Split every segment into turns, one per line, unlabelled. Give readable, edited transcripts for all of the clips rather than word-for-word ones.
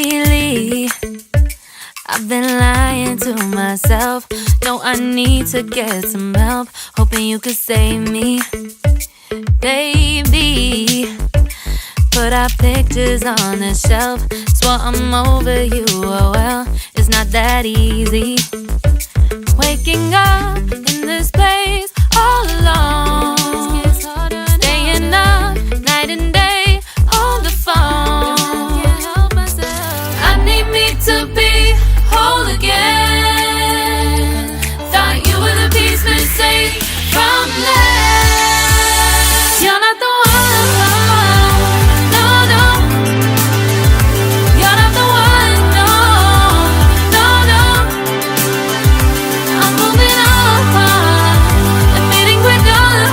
Lately, I've been lying to myself. No, I need to get some help. Hoping you could save me, baby. Put our pictures on the shelf. Swore I'm over you, oh well, it's not that easy. Waking up in this place all alone, staying up night and day on the phone. I need me to be whole again. Thought you were the piece missing from last. You're not the one, no, no. You're not the one, no, no, no. I'm moving on, admitting we're done.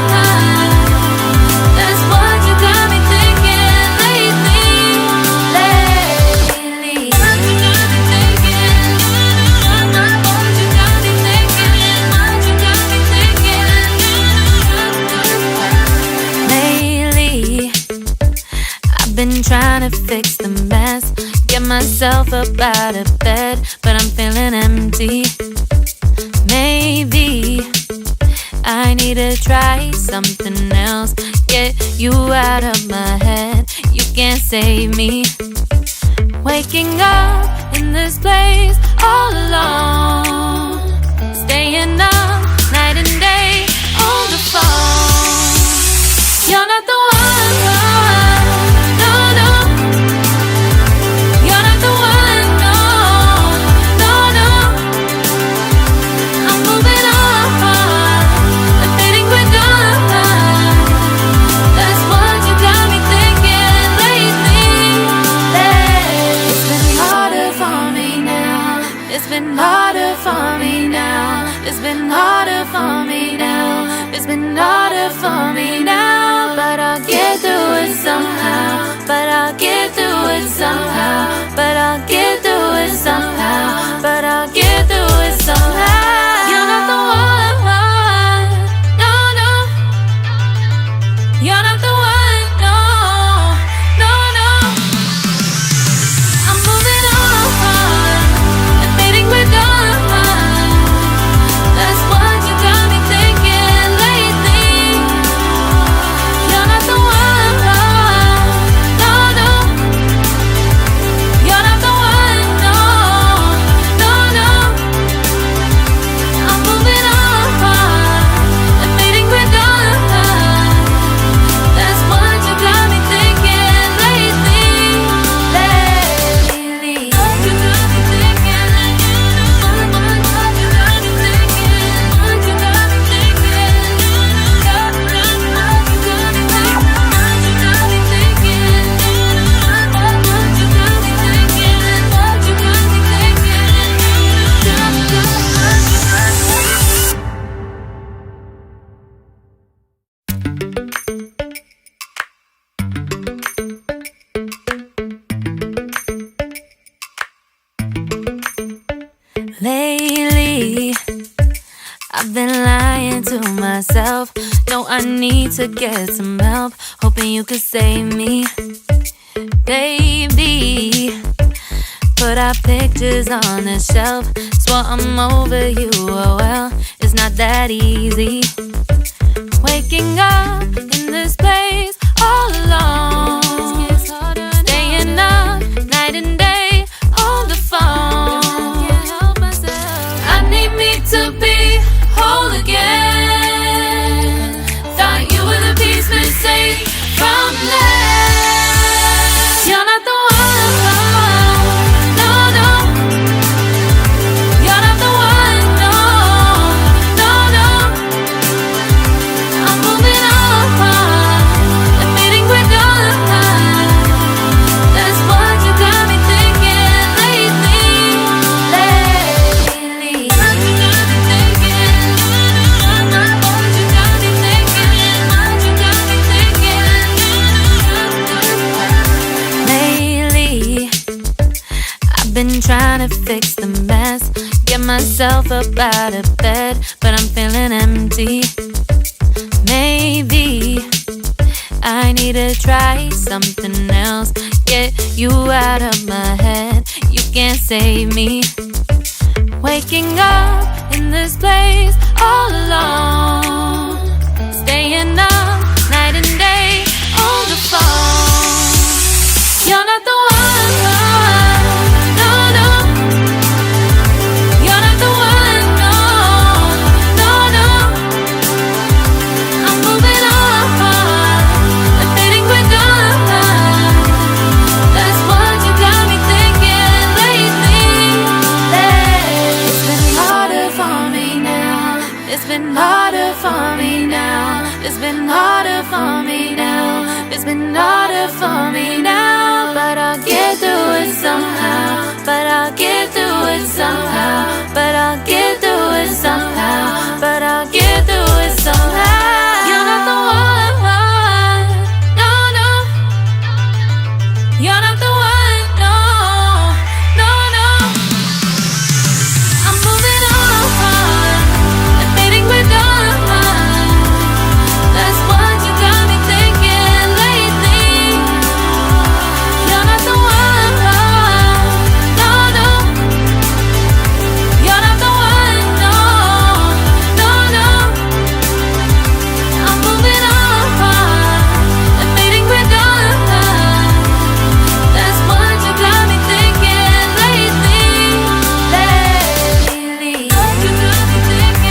That's what you got me thinking lately. What you got me thinking? What you got me thinking? What you got me thinking? Lately, I've been trying to fix the mess, get myself up out of bed, but I'm feeling empty. Maybe I need to try something else, get you out of my head. You can't save me. Waking up in this place all alone, staying up night and day on the phone. You're not the one, no, no. You're not the one, no, no, no. I'm moving on, admitting we're done. That's what you got me thinking lately. It's been harder for me now. It's been harder for me now. It's been harder for me now. It's been harder for me now. But I'll get through it somehow. But I'll get through it somehow. But I'll get through it somehow. But I'll get through it somehow. You're not the one, no, no. You're not the one, no, no, no. I'm moving on, admitting we're done. That's what you got me thinking lately. You're not the one, no, no. You're not the one, no, no, no. I'm moving on, admitting we're done. That's what you got me thinking lately. What you got me thinking? What you got me thinking? What you got me thinking? What you got me thinking? What you got me thinking? What you got me thinking? What you got me thinking? Lately, I've been lying to myself. No, I need to get some help. Hoping you could save me, baby. Put our pictures on the shelf. Swore I'm over you, oh well, it's not that easy. Waking up in this place all alone, staying up night and day on the phone. I need me to be whole again. Thought you were the piece missing from last. You're not the one, no, no. You're not the one, no, no, no. I'm moving on, admitting we're done. That's what you got me thinking lately. What you got me thinking? What you got me thinking? What you got me thinking? Lately, I've been trying to fix the mess, get myself up out of bed, but I'm feeling empty. Maybe I need to try something else, get you out of my head. save me. Waking up in this place all alone, staying up night and day on the phone. You're not the one, no, no. You're not the one, no, no, no. I'm moving on, I'm fading with God. That's what you got me thinking lately. It's been harder for me now. It's been harder for me now. It's been harder for me now. It's been harder for me now. But I'll get through it somehow. But I'll get through it somehow. But I'll get through it somehow. But I'll get through it somehow. You're not the one, no, no. You're not the one, no, no, no. I'm moving on, I'm fading with God. That's what you got me thinking lately. You're not the one, no, no. You're not the one, no, no, no. I'm moving on, I'm fading with God. That's what you got me thinking lately. You got me thinking. What you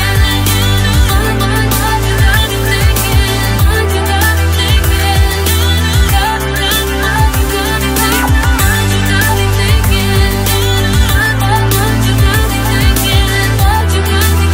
got me thinking? What you got me thinking? What you got me thinking? What you got me thinking? What you got me thinking? What you got me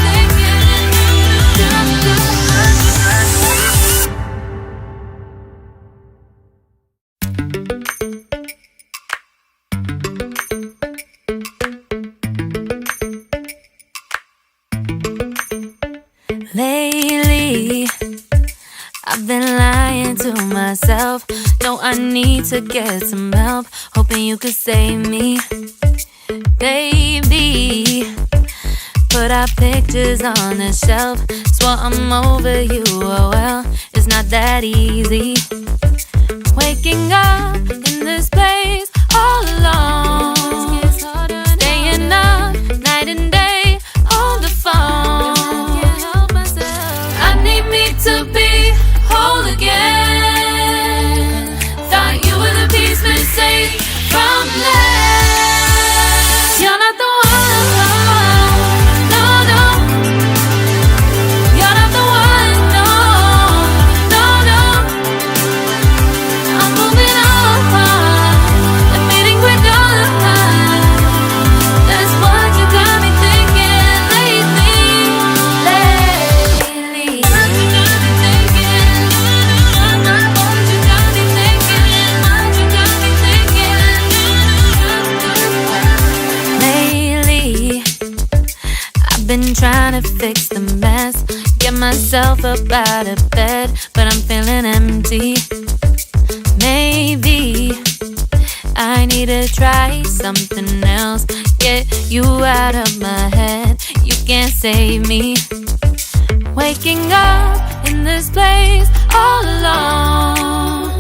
Lately, I've been lying to myself. No, I need to get some help. Hoping you could save me, baby. Put our pictures on the shelf. Swore I'm over you, oh well, it's not that easy. Waking up in this place all alone, staying up night and day on the phone. I need me to be whole again. Thought you were the piece missing from last. You're not the one, no, no. You're not the one, no, no, no. I'm moving on, I'm fading with God. That's what you got me thinking lately. What you got me thinking? What you got me thinking? What you got me thinking? Lately, I've been trying to fix the mess, get myself up out of bed, but I'm feeling empty. Maybe I need to try something else. Get you out of my head, you can't save me. Waking up in this place all alone,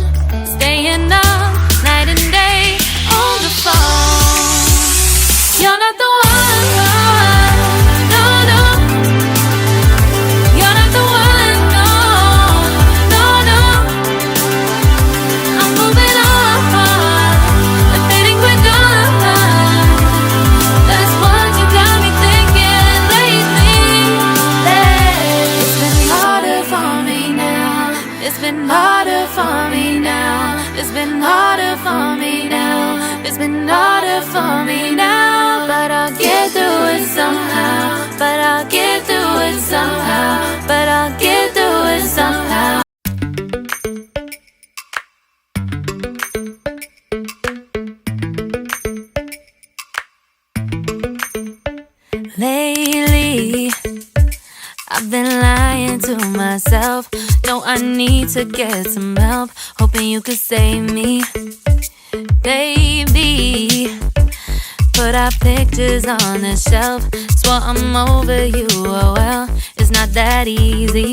staying up night and day on the phone. You're not the one, no, no. You're not the one, no, no, no. I'm moving on, I'm fading with God. That's what you got me thinking lately. It's been harder for me now. It's been harder for me now. It's been harder for me now. It's been harder for me now. But I'll get through it somehow. But I'll get through it somehow. But I'll get through it somehow. Lately, I've been lying to myself. No, I need to get some help. Hoping you could save me, baby. Put our pictures on the shelf. Swore I'm over you, oh well, it's not that easy.